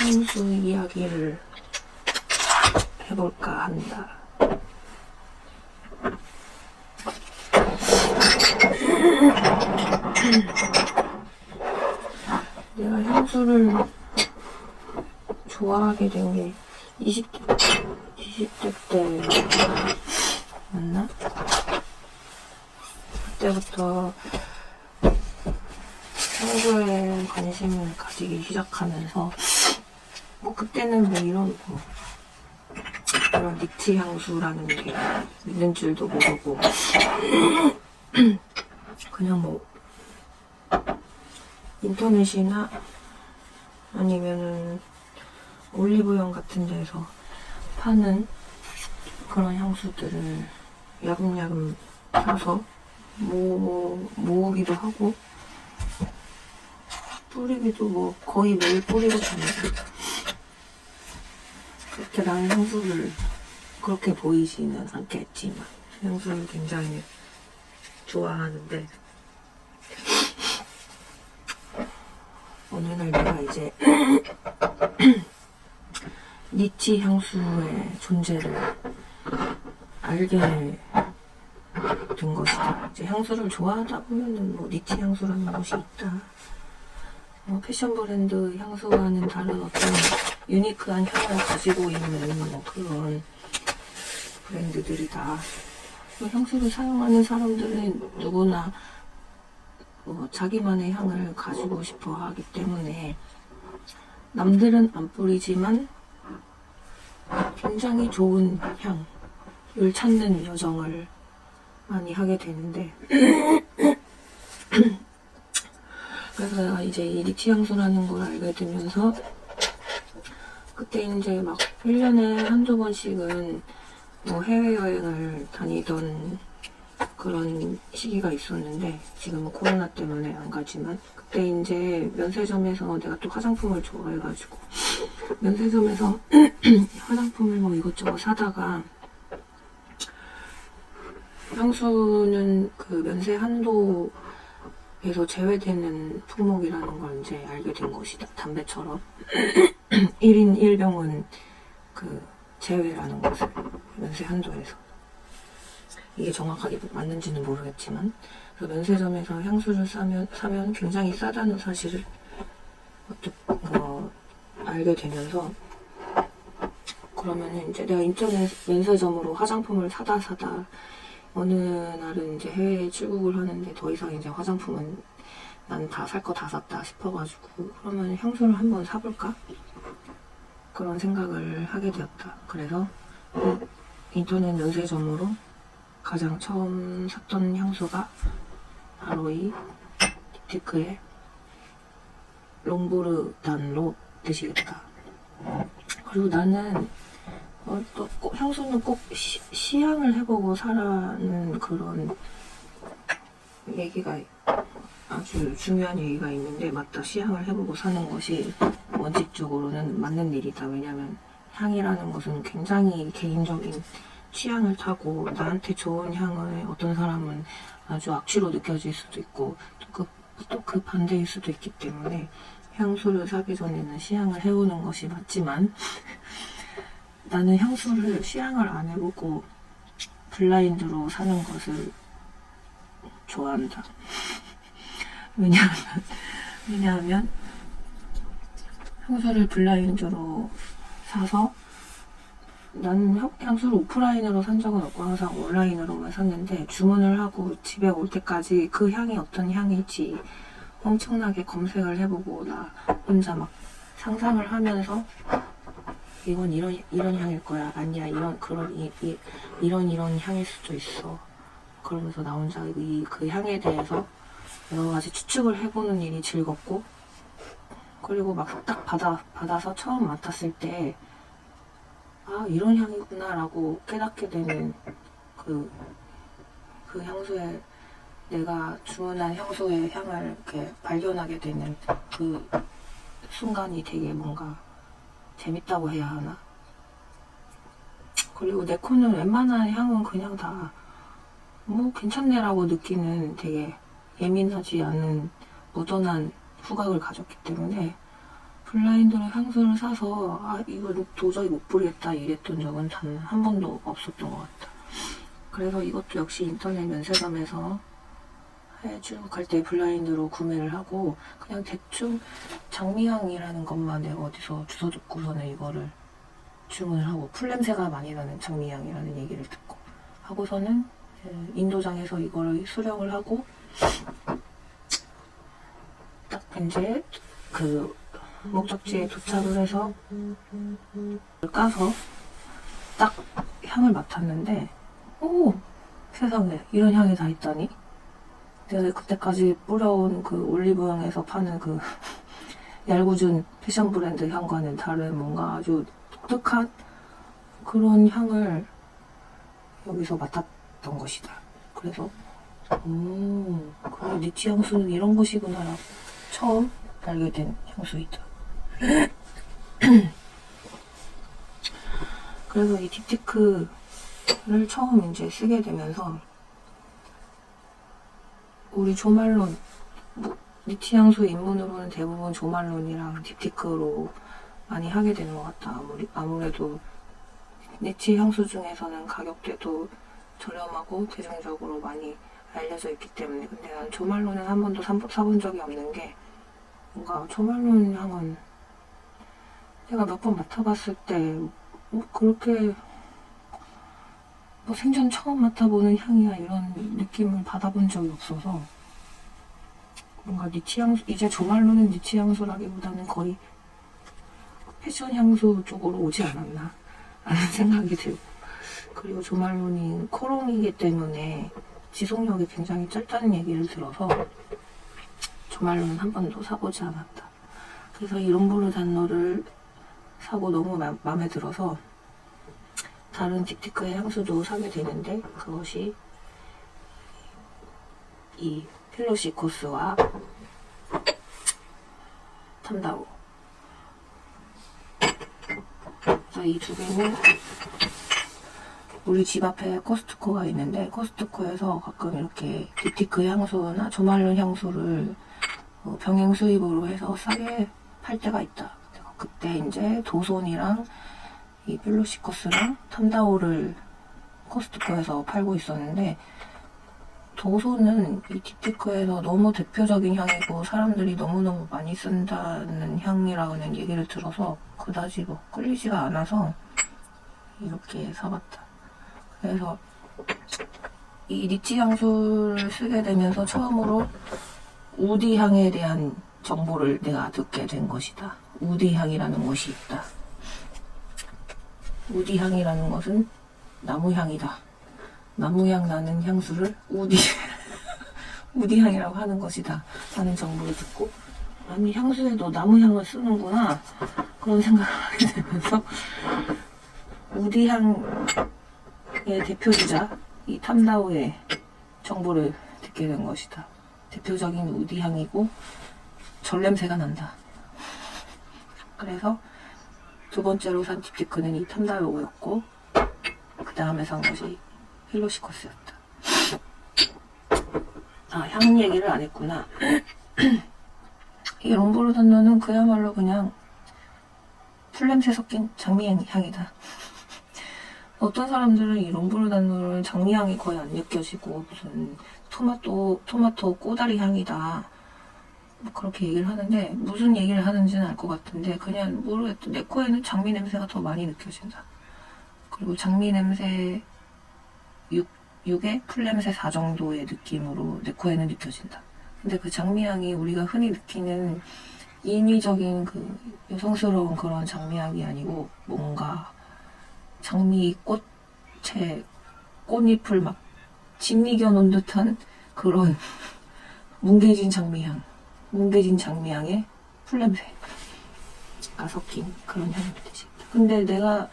향수 이야기를 해볼까 한다. 내가 향수를 좋아하게 된 게 20대 때 맞나? 그때부터 향수에 관심을 가지기 시작하면서 뭐 그때는 뭐 이런 그런 니트 향수라는 게 있는 줄도 모르고 그냥 뭐 인터넷이나 아니면은 올리브영 같은 데서 파는 그런 향수들을 야금야금 사서 모으기도 하고 뿌리기도 뭐 거의 매일 뿌리고 다니고 그렇게 나는 향수를 그렇게 보이지는 않겠지만 향수를 굉장히 좋아하는데 어느 날 내가 이제 니치 향수의 존재를 알게 된 것이다. 이제 향수를 좋아하다 보면은 뭐 니치 향수라는 것이 있다. 패션 브랜드 향수와는 다른 어떤 유니크한 향을 가지고 있는 뭐 그런 브랜드들이다. 향수를 사용하는 사람들은 누구나 자기만의 향을 가지고 싶어 하기 때문에 남들은 안 뿌리지만 굉장히 좋은 향을 찾는 여정을 많이 하게 되는데 그래서 내가 이제 이 니치 향수라는 걸 알게 되면서 그때 이제 막 1년에 한두 번씩은 뭐 해외여행을 다니던 그런 시기가 있었는데 지금은 코로나 때문에 안 가지만 그때 이제 면세점에서 내가 또 화장품을 좋아해가지고 면세점에서 화장품을 뭐 이것저것 사다가 향수는 그 면세 한도에서 제외되는 품목이라는 걸 이제 알게 된 것이다. 담배처럼 1인 1병은 그 제외라는 것을 면세 한도에서 이게 정확하게 맞는지는 모르겠지만 그래서 면세점에서 향수를 사면 굉장히 싸다는 사실을 알게 되면서 그러면은 이제 내가 인터넷 면세점으로 화장품을 사다 어느 날은 이제 해외에 출국을 하는데 더 이상 이제 화장품은 난 다 살 거 다 샀다 싶어가지고 그러면 향수를 한번 사볼까? 그런 생각을 하게 되었다. 그래서 인터넷 면세점으로 가장 처음 샀던 향수가 바로 이 딥티크의 롱보르 단로 드시겠다. 그리고 나는 또 향수는 꼭 시향을 해보고 사라는 그런 얘기가 아주 중요한 얘기가 있는데 맞다. 시향을 해보고 사는 것이 원칙적으로는 맞는 일이다. 왜냐면 향이라는 것은 굉장히 개인적인 취향을 타고 나한테 좋은 향을 어떤 사람은 아주 악취로 느껴질 수도 있고 또 그 반대일 수도 있기 때문에 향수를 사기 전에는 시향을 해보는 것이 맞지만 나는 향수를 시향을 안 해보고 블라인드로 사는 것을 좋아한다. 왜냐하면 향수를 블라인드로 사서 나는 향수를 오프라인으로 산 적은 없고 항상 온라인으로만 샀는데 주문을 하고 집에 올 때까지 그 향이 어떤 향일지 엄청나게 검색을 해보고 나 혼자 막 상상을 하면서 이건 이런 향일 거야. 아니야. 이런 향일 수도 있어. 그러면서 나 혼자 그 향에 대해서 여러 가지 추측을 해보는 일이 즐겁고 그리고 막 딱 받아서 처음 맡았을 때 아, 이런 향이구나 라고 깨닫게 되는 그 향수에 내가 주문한 향수의 향을 이렇게 발견하게 되는 그 순간이 되게 뭔가 재밌다고 해야 하나? 그리고 내 코는 웬만한 향은 그냥 다 뭐 괜찮네라고 느끼는 되게 예민하지 않은 무던한 후각을 가졌기 때문에 블라인드로 향수를 사서 이건 도저히 못 뿌리겠다 이랬던 적은 단 한 번도 없었던 것 같다. 그래서 이것도 역시 인터넷 면세점에서 해주갈 때 블라인드로 구매를 하고 그냥 대충 장미향이라는 것만 내가 어디서 주워 듣고서는 이거를 주문을 하고 풀냄새가 많이 나는 장미향이라는 얘기를 듣고 하고서는 인도장에서 이거를 수령을 하고 딱 이제 그 목적지에 도착을 해서 까서 딱 향을 맡았는데 오! 세상에 이런 향이 다 있다니. 내가 그때까지 뿌려온 그 올리브영에서 파는 그 얄궂은 패션 브랜드 향과는 다른 뭔가 아주 독특한 그런 향을 여기서 맡았던 것이다. 그래서 그래 니치 향수는 이런 것이구나라고 처음 알게 된 향수이다. 그래서 이 딥티크를 처음 이제 쓰게 되면서 우리 조말론, 니치 향수 입문으로는 대부분 조말론이랑 딥티크로 많이 하게 되는 것 같다. 아무래도 니치 향수 중에서는 가격대도 저렴하고 대중적으로 많이 알려져 있기 때문에. 근데 난 조말론은 한 번도 사본 적이 없는 게 뭔가 조말론 향은 내가 몇 번 맡아봤을 때 뭐 그렇게 뭐 생전 처음 맡아보는 향이야 이런 느낌을 받아본 적이 없어서 뭔가 니치 향수, 이제 조말론은 니치 향수라기보다는 거의 패션 향수 쪽으로 오지 않았나 라는 생각이 들고, 그리고 조말론이 코롱이기 때문에 지속력이 굉장히 짧다는 얘기를 들어서 조말론은 한 번도 사보지 않았다. 그래서 이 롬브르 단노를 사고 너무 마음에 들어서 다른 딥티크의 향수도 사게 되는데 그것이 이 필로시코스와 탐다오. 그래서 이 두 개는 우리 집 앞에 코스트코가 있는데 코스트코에서 가끔 이렇게 딥티크 향수나 조말론 향수를 병행 수입으로 해서 싸게 팔 때가 있다. 그때 이제 도손이랑 이 필로시코스랑 탐다오를 코스트코에서 팔고 있었는데, 도손은 이 딥티크에서 너무 대표적인 향이고 사람들이 너무너무 많이 쓴다는 향이라는 얘기를 들어서 그다지 뭐 끌리지가 않아서 이렇게 사봤다. 그래서 이 니치 향수를 쓰게 되면서 처음으로 우디 향에 대한 정보를 내가 듣게 된 것이다. 우디 향이라는 것이 있다. 우디 향이라는 것은 나무향이다. 나무향 나는 향수를 우디 향이라고 하는 것이다 라는 정보를 듣고, 아니 향수에도 나무향을 쓰는구나 그런 생각을 하게 되면서 우디 향의 대표주자 이 탐다오의 정보를 듣게 된 것이다. 대표적인 우디 향이고 전냄새가 난다. 그래서 두 번째로 산 딥티크는 이 탐다오였고 그 다음에 산 것이 필로시코스였다. 향 얘기를 안 했구나. 이 롬브르 단노는 그야말로 그냥 풀냄새 섞인 장미향이다. 어떤 사람들은 이 롬브르 단노를 장미향이 거의 안 느껴지고 무슨 토마토 꼬다리 향이다 뭐 그렇게 얘기를 하는데, 무슨 얘기를 하는지는 알 것 같은데 그냥 모르겠다. 내 코에는 장미 냄새가 더 많이 느껴진다. 그리고 장미 냄새 6에 풀냄새 4 정도의 느낌으로 내 코에는 느껴진다. 근데 그 장미향이 우리가 흔히 느끼는 인위적인 그 여성스러운 그런 장미향이 아니고 뭔가 장미 꽃에 꽃잎을 막 짓이겨 놓은 듯한 그런 뭉개진 장미향의 풀냄새가 섞인 그런 향이 되지. 근데 내가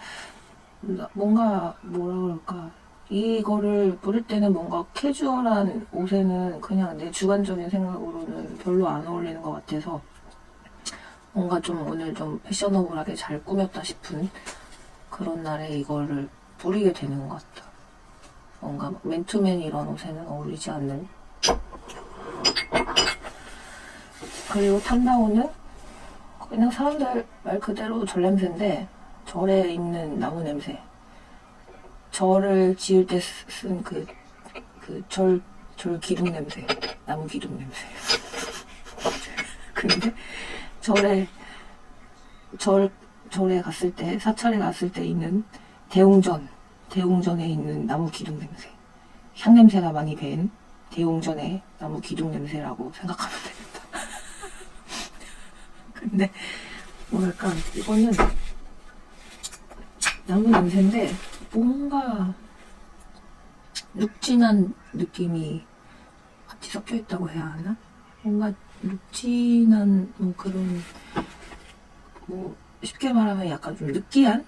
뭔가 뭐라 그럴까, 이거를 부를 때는 뭔가 캐주얼한 옷에는 그냥 내 주관적인 생각으로는 별로 안 어울리는 것 같아서 뭔가 좀 오늘 좀 패셔너블하게 잘 꾸몄다 싶은 그런 날에 이거를 부리게 되는 것 같다. 뭔가 맨투맨 이런 옷에는 어울리지 않는. 그리고 탐다오는 그냥 사람들 말 그대로 절 냄새인데 절에 있는 나무 냄새. 절을 지을 때 쓴 절 기둥 냄새. 나무 기둥 냄새. 근데 절에 갔을 때, 사찰에 갔을 때 있는 대웅전에 있는 나무 기둥 냄새. 향냄새가 많이 밴 대웅전의 나무 기둥 냄새라고 생각하면 되겠다. 근데 뭐랄까, 이거는 나무 냄새인데 뭔가 눅진한 느낌이 같이 섞여 있다고 해야 하나? 뭔가 눅진한 그런, 쉽게 말하면 약간 좀 느끼한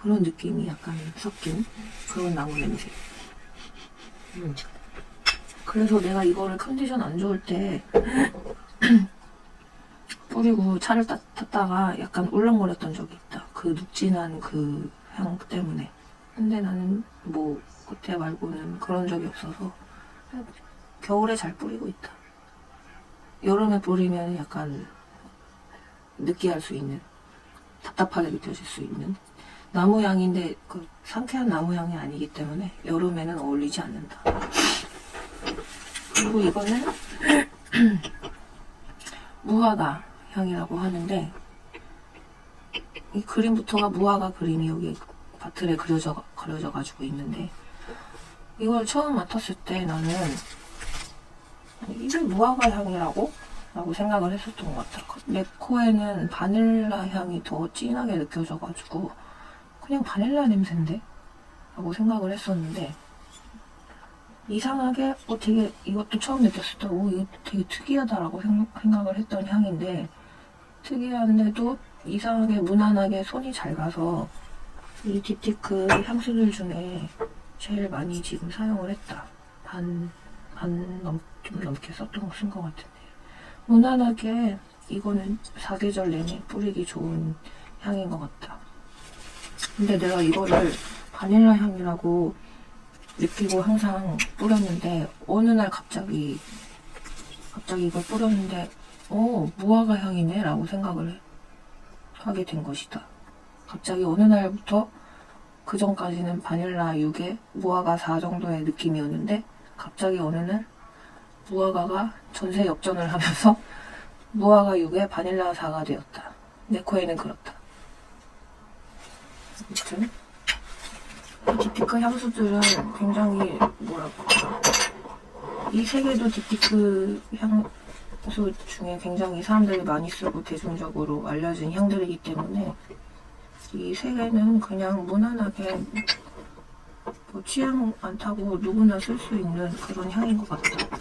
그런 느낌이 약간 섞인 그런 나무 냄새. 그래서 내가 이거를 컨디션 안 좋을 때 뿌리고 차를 탔다가 약간 울렁거렸던 적이 있다. 그 눅진한 그 향 때문에. 근데 나는 그때 말고는 그런 적이 없어서 겨울에 잘 뿌리고 있다. 여름에 뿌리면 약간 느끼할 수 있는, 답답하게 느껴질 수 있는 나무 향인데 그 상쾌한 나무 향이 아니기 때문에 여름에는 어울리지 않는다. 그리고 이거는 무화과 향이라고 하는데, 이 그림부터가 무화과 그림이 여기 바틀에 그려져 가지고 있는데, 이걸 처음 맡았을 때 나는 이게 무화과 향이라고? 라고 생각을 했었던 것 같아. 내 코에는 바닐라 향이 더 진하게 느껴져가지고 그냥 바닐라 냄새인데? 라고 생각을 했었는데, 이상하게 되게 이것도 처음 느꼈을 때 이거 되게 특이하다라고 생각을 했던 향인데, 특이한데도 이상하게 무난하게 손이 잘 가서 이 딥티크 향수들 중에 제일 많이 지금 사용을 했다. 좀 넘게 쓴 것 같은데, 무난하게 이거는 사계절 내내 뿌리기 좋은 향인 것 같다. 근데 내가 이거를 바닐라 향이라고 느끼고 항상 뿌렸는데, 어느 날 갑자기 이걸 뿌렸는데 무화과 향이네 라고 생각을 하게 된 것이다. 갑자기 어느 날부터, 그 전까지는 바닐라 6에 무화과 4 정도의 느낌이었는데 갑자기 어느 날 무화과가 전세 역전을 하면서 무화과 6에 바닐라 4가 되었다. 내 코에는 그렇다. 아무튼 딥티크 향수들은 굉장히 이 세 개도 딥티크 향수 중에 굉장히 사람들이 많이 쓰고 대중적으로 알려진 향들이기 때문에 이 세 개는 그냥 무난하게 취향 안 타고 누구나 쓸 수 있는 그런 향인 것 같다.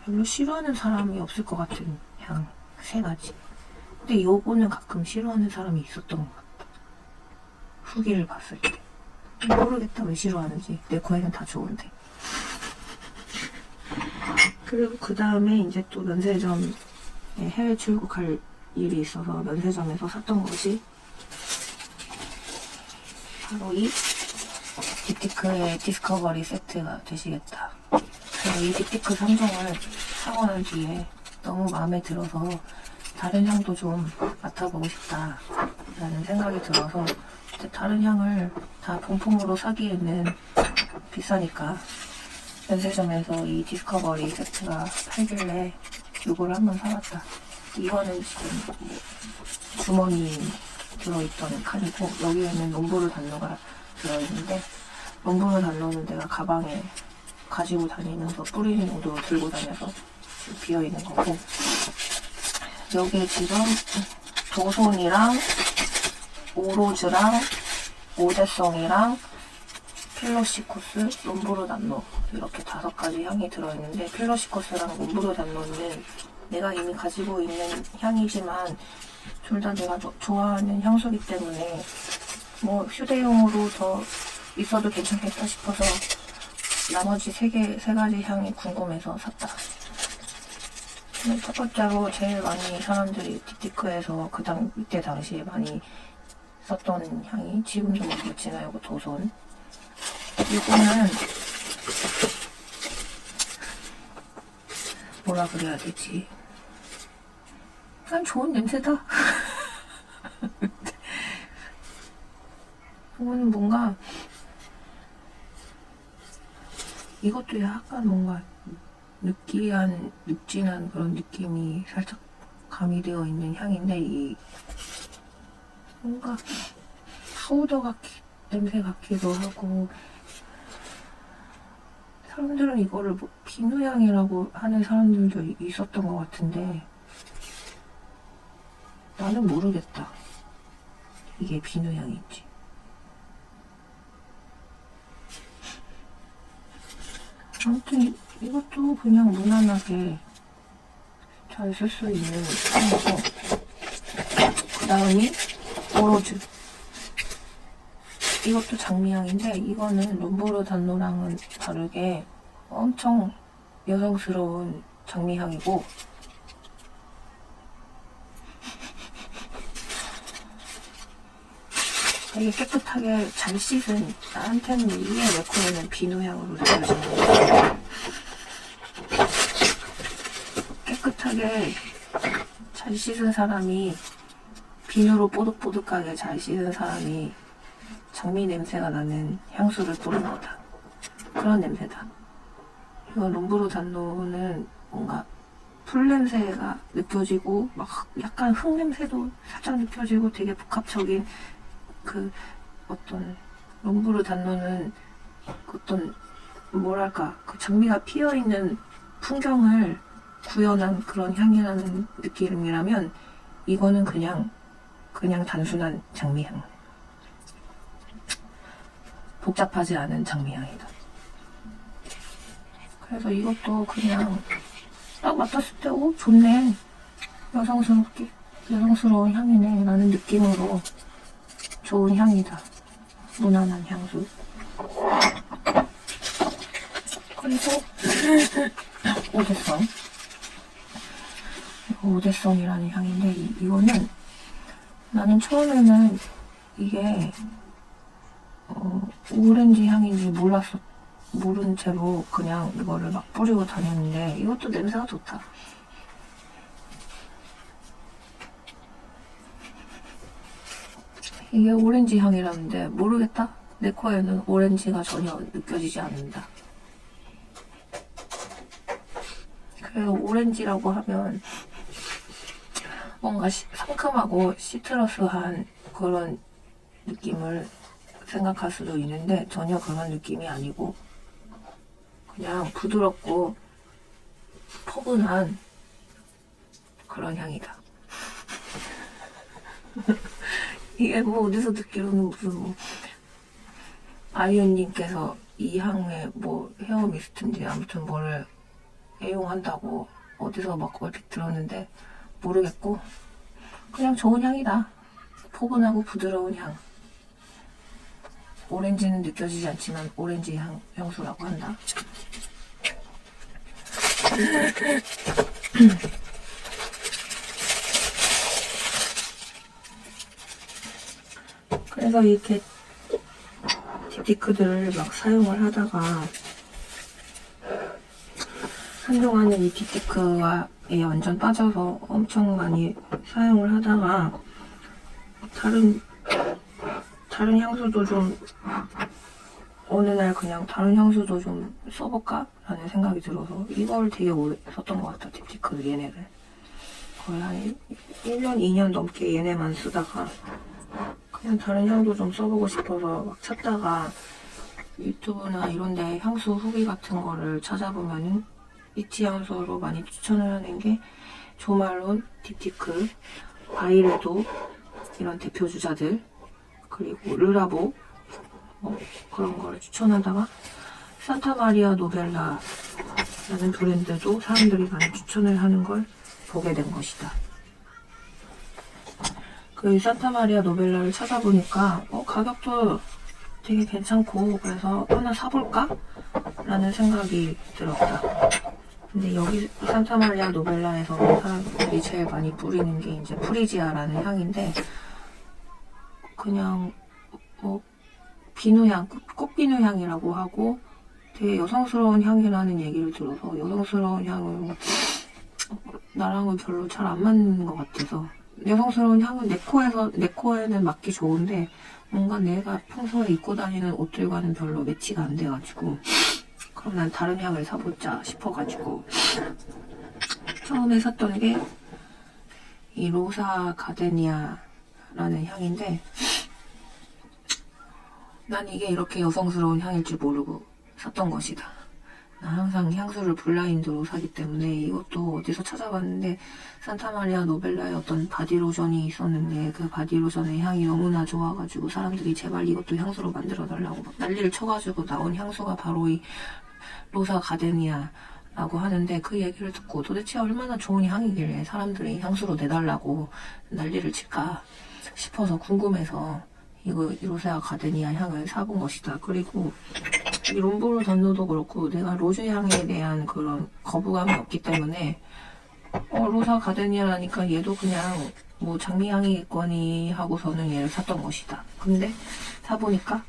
별로 싫어하는 사람이 없을 것 같은 향 세 가지. 근데 요거는 가끔 싫어하는 사람이 있었던 것 같다. 후기를 봤을 때. 모르겠다 왜 싫어하는지. 내 코에는 다 좋은데. 그리고 그 다음에 이제 또 면세점에 해외 출국할 일이 있어서 면세점에서 샀던 것이 바로 이 딥티크의 디스커버리 세트가 되시겠다. 제가 이 딥티크 3종을 사고 난 뒤에 너무 마음에 들어서 다른 향도 좀 맡아보고 싶다 라는 생각이 들어서, 다른 향을 다 본품으로 사기에는 비싸니까 면세점에서 이 디스커버리 세트가 팔길래 이거를 한번 사봤다. 이거는 지금 주머니 들어있던 칸이고, 여기에는 롬브르 단노가 들어있는데, 롬브르 단노는 내가 가방에 가지고 다니면서 뿌리는 용도로 들고 다녀서 비어있는 거고, 여기에 지금 도손이랑 오로즈랑 오데송이랑 필로시코스, 롬브르 단노 이렇게 5가지 향이 들어있는데, 필로시코스랑 롬브르 단노는 내가 이미 가지고 있는 향이지만 둘 다 내가 좋아하는 향수기 때문에 휴대용으로 더 있어도 괜찮겠다 싶어서 나머지 세 가지 향이 궁금해서 샀다. 첫 번째로 제일 많이 사람들이 딥티크에서 이때 당시에 많이 썼던 향이, 지금도 그렇지만 이거 도손. 이거는 뭐라 그래야 되지? 난 좋은 냄새다. 이거는 뭔가 이것도 약간 뭔가 느끼한, 눅진한 그런 느낌이 살짝 가미되어 있는 향인데 이 뭔가 파우더 냄새 같기도 하고 사람들은 이거를 뭐 비누향이라고 하는 사람들도 있었던 것 같은데 나는 모르겠다. 이게 비누향인지. 아무튼 이것도 그냥 무난하게 잘 쓸 수 있는 향이고 그 다음이 오로즈. 이것도 장미향인데 이거는 롬브르 단노랑은 다르게 엄청 여성스러운 장미향이고 되게 깨끗하게 잘 씻은, 나한테는 이게 내 코에는 비누향으로 느껴지는 거예요. 깨끗하게 잘 씻은 사람이, 비누로 뽀득뽀득하게 잘 씻은 사람이 장미 냄새가 나는 향수를 뿌린 거다. 그런 냄새다. 이거 롬브르 단노는 뭔가 풀 냄새가 느껴지고 막 약간 흙 냄새도 살짝 느껴지고 되게 복합적인 그 어떤 롬브르 단노는 어떤 뭐랄까 그 장미가 피어있는 풍경을 구현한 그런 향이라는 느낌이라면 이거는 그냥 단순한 장미향. 복잡하지 않은 장미향이다. 그래서 이것도 그냥 딱 맡았을 때 좋네. 여성스러운 향이네 라는 느낌으로 좋은 향이다. 무난한 향수. 그리고 오데성. 오데성이라는 향인데 이거는 나는 처음에는 이게 오렌지 향인지 모른 채로 그냥 이거를 막 뿌리고 다녔는데 이것도 냄새가 좋다. 이게 오렌지 향이라는데 모르겠다. 내 코에는 오렌지가 전혀 느껴지지 않는다. 그래서 오렌지라고 하면 뭔가 상큼하고 시트러스한 그런 느낌을 생각할 수도 있는데 전혀 그런 느낌이 아니고 그냥 부드럽고 포근한 그런 향이다. 이게 뭐 어디서 듣기로는 무슨 뭐 아이유님께서 이 향에 뭐 헤어 미스트인지 아무튼 뭐를 애용한다고 어디서 막 얼핏 들었는데 모르겠고 그냥 좋은 향이다. 포근하고 부드러운 향. 오렌지는 느껴지지 않지만 오렌지 향수라고 한다. 그래서 이렇게 딥티크들을 막 사용을 하다가 한동안은 이 딥티크에 완전 빠져서 엄청 많이 사용을 하다가 다른 향수도 좀 어느 날 그냥 다른 향수도 좀 써볼까? 라는 생각이 들어서 이걸 되게 오래 썼던 것 같아. 딥티크 얘네를 거의 한 1년, 2년 넘게 얘네만 쓰다가 그냥 다른 향도 좀 써보고 싶어서 막 찾다가 유튜브나 이런데 향수 후기 같은 거를 찾아보면은 이치 향수로 많이 추천을 하는 게 조말론, 딥티크, 바이레도 이런 대표 주자들 그리고 르라보 그런 거를 추천하다가 산타마리아 노벨라라는 브랜드도 사람들이 많이 추천을 하는 걸 보게 된 것이다. 그 산타마리아 노벨라를 찾아보니까 가격도 되게 괜찮고 그래서 하나 사볼까? 라는 생각이 들었다. 근데 여기 산타마리아 노벨라에서 사람들이 제일 많이 뿌리는 게 이제 프리지아라는 향인데 그냥 비누향, 꽃비누 향이라고 하고 되게 여성스러운 향이라는 얘기를 들어서 여성스러운 향을 나랑은 별로 잘 안 맞는 것 같아서. 여성스러운 향은 내 코에는 맞기 좋은데 뭔가 내가 평소에 입고 다니는 옷들과는 별로 매치가 안 돼가지고, 그럼 난 다른 향을 사보자 싶어가지고 처음에 샀던 게 이 로사 가데니아라는 향인데, 난 이게 이렇게 여성스러운 향일 줄 모르고 샀던 것이다. 난 항상 향수를 블라인드로 사기 때문에. 이것도 어디서 찾아봤는데 산타마리아 노벨라의 어떤 바디로션이 있었는데, 그 바디로션의 향이 너무나 좋아가지고 사람들이 제발 이것도 향수로 만들어달라고 막 난리를 쳐가지고 나온 향수가 바로 이 로사 가데니아라고 하는데, 그 얘기를 듣고 도대체 얼마나 좋은 향이길래 사람들이 향수로 내달라고 난리를 칠까 싶어서 궁금해서 이 로사 가데니아 향을 사본 것이다. 그리고 이 롬브르 단노도 그렇고 내가 로즈 향에 대한 그런 거부감이 없기 때문에 로사 가데니아라니까 얘도 그냥 뭐 장미향이겠거니 하고서는 얘를 샀던 것이다. 근데 사보니까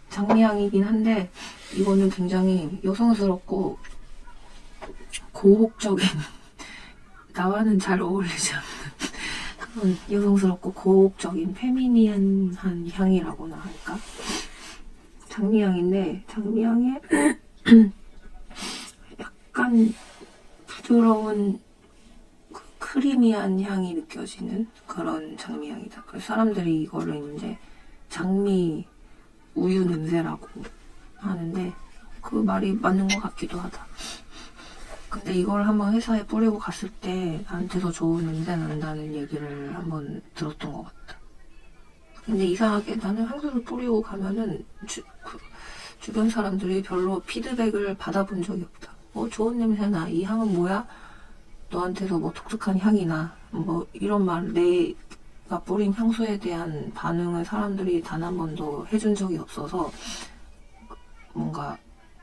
장미향이긴 한데 이거는 굉장히 여성스럽고 고혹적인 나와는 잘 어울리지 않는 그런 여성스럽고 고혹적인 페미니한한 향이라고나 할까? 장미향인데 장미향에 약간 부드러운 그 크리미한 향이 느껴지는 그런 장미향이다. 그래서 사람들이 이거를 이제 장미 우유 냄새라고 하는데 그 말이 맞는 것 같기도 하다. 근데 이걸 한번 회사에 뿌리고 갔을 때 나한테서 좋은 냄새 난다는 얘기를 한번 들었던 것 같다. 근데 이상하게 나는 향수를 뿌리고 가면은 주변 사람들이 별로 피드백을 받아본 적이 없다. 좋은 냄새나, 이 향은 뭐야? 너한테서 뭐 독특한 향이 나. 뭐 이런 말, 내가 뿌린 향수에 대한 반응을 사람들이 단 한 번도 해준 적이 없어서 뭔가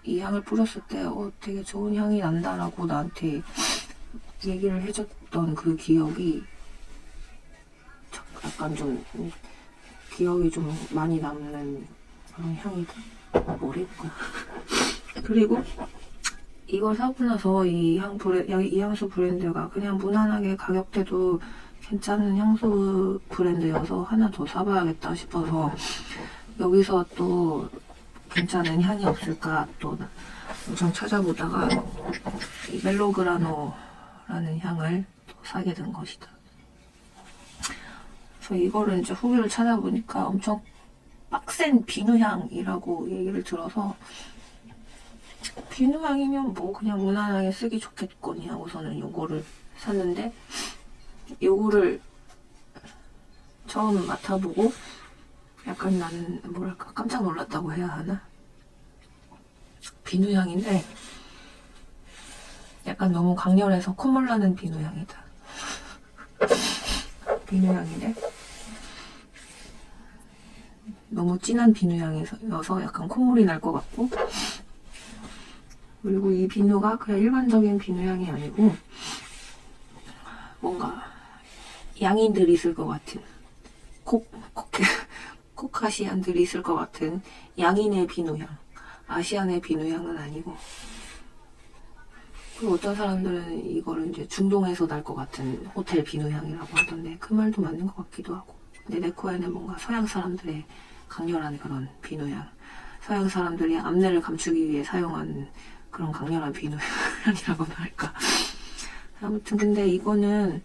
이 향을 뿌렸을 때 되게 좋은 향이 난다라고 나한테 얘기를 해줬던 그 기억이 약간 좀 기억이 좀 많이 남는 그런 향이다. 뭐래볼까. 그리고 이걸 사고 나서 이 향수 브랜드가 그냥 무난하게 가격대도 괜찮은 향수 브랜드여서 하나 더 사봐야겠다 싶어서 여기서 또 괜찮은 향이 없을까 또 엄청 찾아보다가 이 멜로그라노라는 향을 또 사게 된 것이다. 그래서 이거를 이제 후기를 찾아보니까 엄청 빡센 비누향이라고 얘기를 들어서 비누향이면 뭐 그냥 무난하게 쓰기 좋겠거니 하고서는 요거를 샀는데, 요거를 처음 맡아보고 약간 나는 뭐랄까 깜짝 놀랐다고 해야 하나? 비누향인데 약간 너무 강렬해서 콧물 나는 비누향이다. 비누향인데 너무 진한 비누향이어서 약간 콧물이 날 것 같고, 그리고 이 비누가 그냥 일반적인 비누향이 아니고 뭔가 양인들이 있을 것 같은 코카시안들이 있을 것 같은 양인의 비누향, 아시안의 비누향은 아니고, 그리고 어떤 사람들은 이거를 이제 중동에서 날 것 같은 호텔 비누향이라고 하던데 그 말도 맞는 것 같기도 하고. 근데 내 코에는 뭔가 서양 사람들의 강렬한 그런 비누향, 서양 사람들이 암내를 감추기 위해 사용하는 그런 강렬한 비누향이라고나 할까. 아무튼 근데 이거는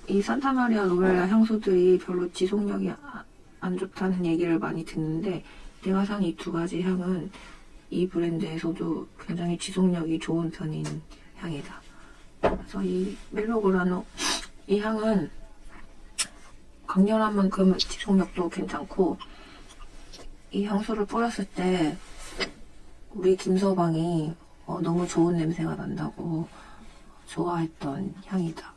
이 산타마리아 노벨라 향수들이 별로 지속력이 안 좋다는 얘기를 많이 듣는데, 내가 산 이 두 가지 향은 이 브랜드에서도 굉장히 지속력이 좋은 편인 향이다. 그래서 이 멜로그라노 이 향은 강렬한 만큼 지속력도 괜찮고, 이 향수를 뿌렸을 때 우리 김서방이 너무 좋은 냄새가 난다고 좋아했던 향이다.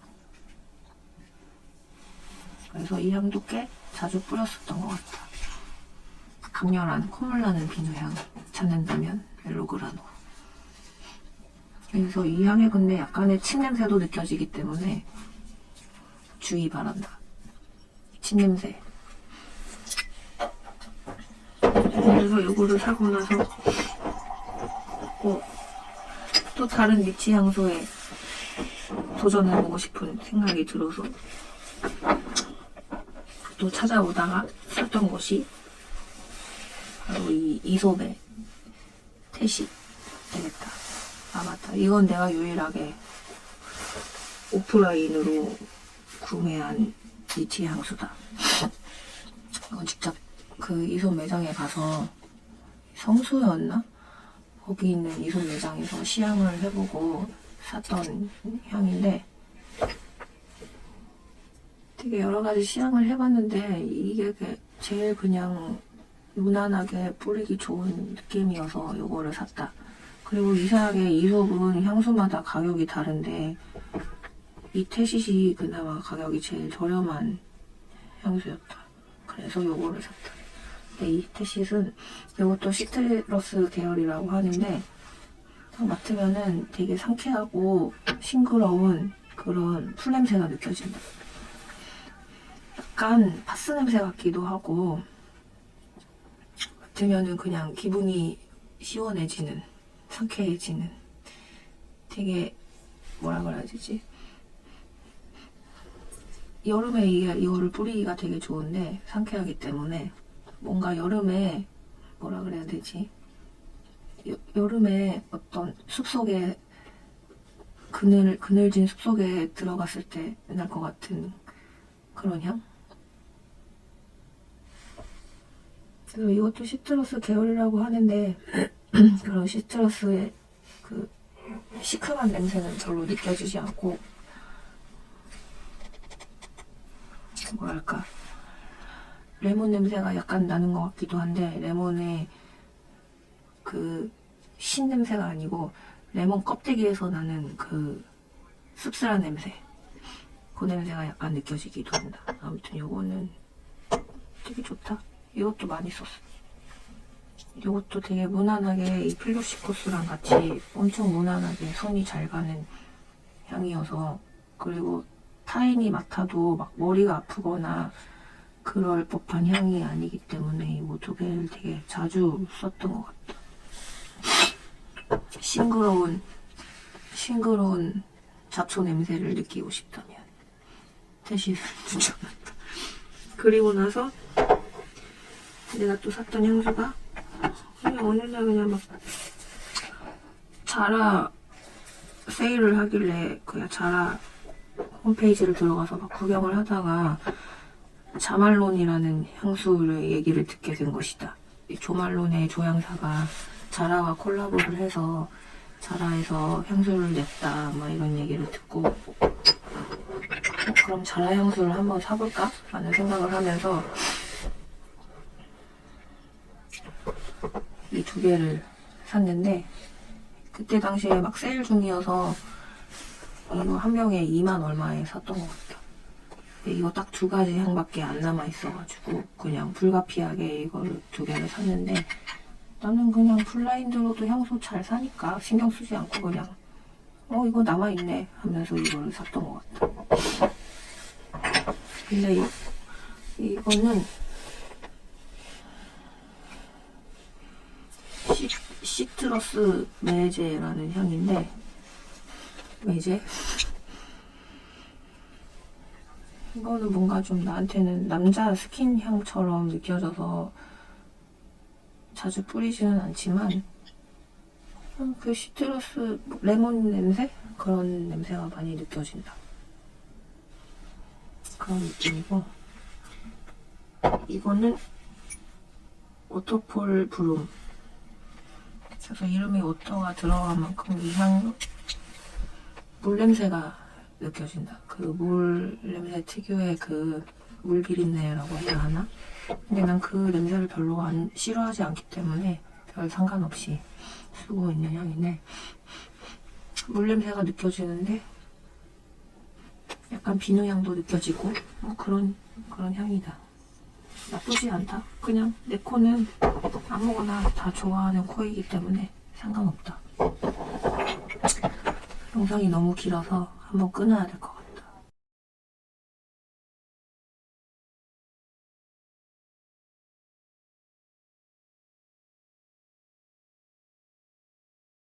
그래서 이 향도 꽤 자주 뿌렸었던 것 같다. 강렬한 콧물 나는 비누향 찾는다면 멜로그라노. 그래서 이 향에 근데 약간의 침 냄새도 느껴지기 때문에 주의 바란다. 침 냄새. 그래서 이거를 사고 나서 또 다른 니치 향수에 도전해보고 싶은 생각이 들어서 또 찾아보다가 샀던 것이 바로 이 이솝의 태시 되겠다. 아 맞다. 이건 내가 유일하게 오프라인으로 구매한 니치 향수다. 이건 직접 그 이솝 매장에 가서 성수였나? 거기 있는 이솝 매장에서 시향을 해보고 샀던 향인데 되게 여러 가지 시향을 해봤는데 이게 제일 그냥 무난하게 뿌리기 좋은 느낌이어서 이거를 샀다. 그리고 이상하게 이솝은 향수마다 가격이 다른데 이 태시시 그나마 가격이 제일 저렴한 향수였다. 그래서 이거를 샀다. 근데 이 태시는 이것도 시트러스 계열이라고 하는데 딱 맡으면은 되게 상쾌하고 싱그러운 그런 풀 냄새가 느껴진다. 약간 파스 냄새 같기도 하고 맡으면은 그냥 기분이 시원해지는, 상쾌해지는, 되게 뭐라 그래야 되지? 여름에 이거를 뿌리기가 되게 좋은데 상쾌하기 때문에 뭔가 여름에 뭐라 그래야 되지? 여름에 어떤 숲속에 그늘진 숲속에 들어갔을 때 날 것 같은 그런 향? 그리고 이것도 시트러스 계열이라고 하는데 그런 시트러스의 그 시큼한 냄새는 별로 느껴지지 않고 뭐랄까 레몬 냄새가 약간 나는 것 같기도 한데 레몬의 그 신냄새가 아니고 레몬 껍데기에서 나는 그 씁쓸한 냄새, 그 냄새가 약간 느껴지기도 한다. 아무튼 요거는 되게 좋다. 이것도 많이 썼어. 이것도 되게 무난하게 이 필로시코스랑 같이 엄청 무난하게 손이 잘 가는 향이어서, 그리고 타인이 맡아도 막 머리가 아프거나 그럴 법한 향이 아니기 때문에 이 두 개를 되게 자주 썼던 것 같다. 싱그러운 잡초 냄새를 느끼고 싶다면 태시를 추천한다. 그리고 나서 내가 또 샀던 향수가 그냥 어느 날 그냥 막 자라 세일을 하길래 그냥 자라 홈페이지를 들어가서 막 구경을 하다가 자말론이라는 향수를 얘기를 듣게 된 것이다. 이 조말론의 조향사가 자라와 콜라보를 해서 자라에서 향수를 냈다 막 이런 얘기를 듣고 그럼 자라 향수를 한번 사볼까? 라는 생각을 하면서 이 두 개를 샀는데 그때 당시에 막 세일 중이어서 이거 한 병에 2만 얼마에 샀던 것 같아. 이거 딱 두 가지 향밖에 안 남아 있어가지고 그냥 불가피하게 이거를 두 개를 샀는데 나는 그냥 블라인드로도 향수 잘 사니까 신경 쓰지 않고 그냥 이거 남아있네 하면서 이거를 샀던 것 같아. 근데 이거는 시트러스 매제라는 향인데 매제? 이거는 뭔가 좀 나한테는 남자 스킨 향처럼 느껴져서 자주 뿌리지는 않지만 그 시트러스 레몬 냄새? 그런 냄새가 많이 느껴진다. 그런 느낌이고 이거는 워터폴 브룸. 그래서 이름에 워터가 들어간 만큼 이 향 물 냄새가 느껴진다. 그 물 냄새 특유의 그 물 비린내라고 해야 하나? 근데 난 그 냄새를 별로 싫어하지 않기 때문에 별 상관없이 쓰고 있는 향인데 물 냄새가 느껴지는데 약간 비누향도 느껴지고 그런 향이다. 나쁘지 않다. 그냥 내 코는 아무거나 다 좋아하는 코이기 때문에 상관없다. 영상이 너무 길어서 한번 끊어야 될 것 같아.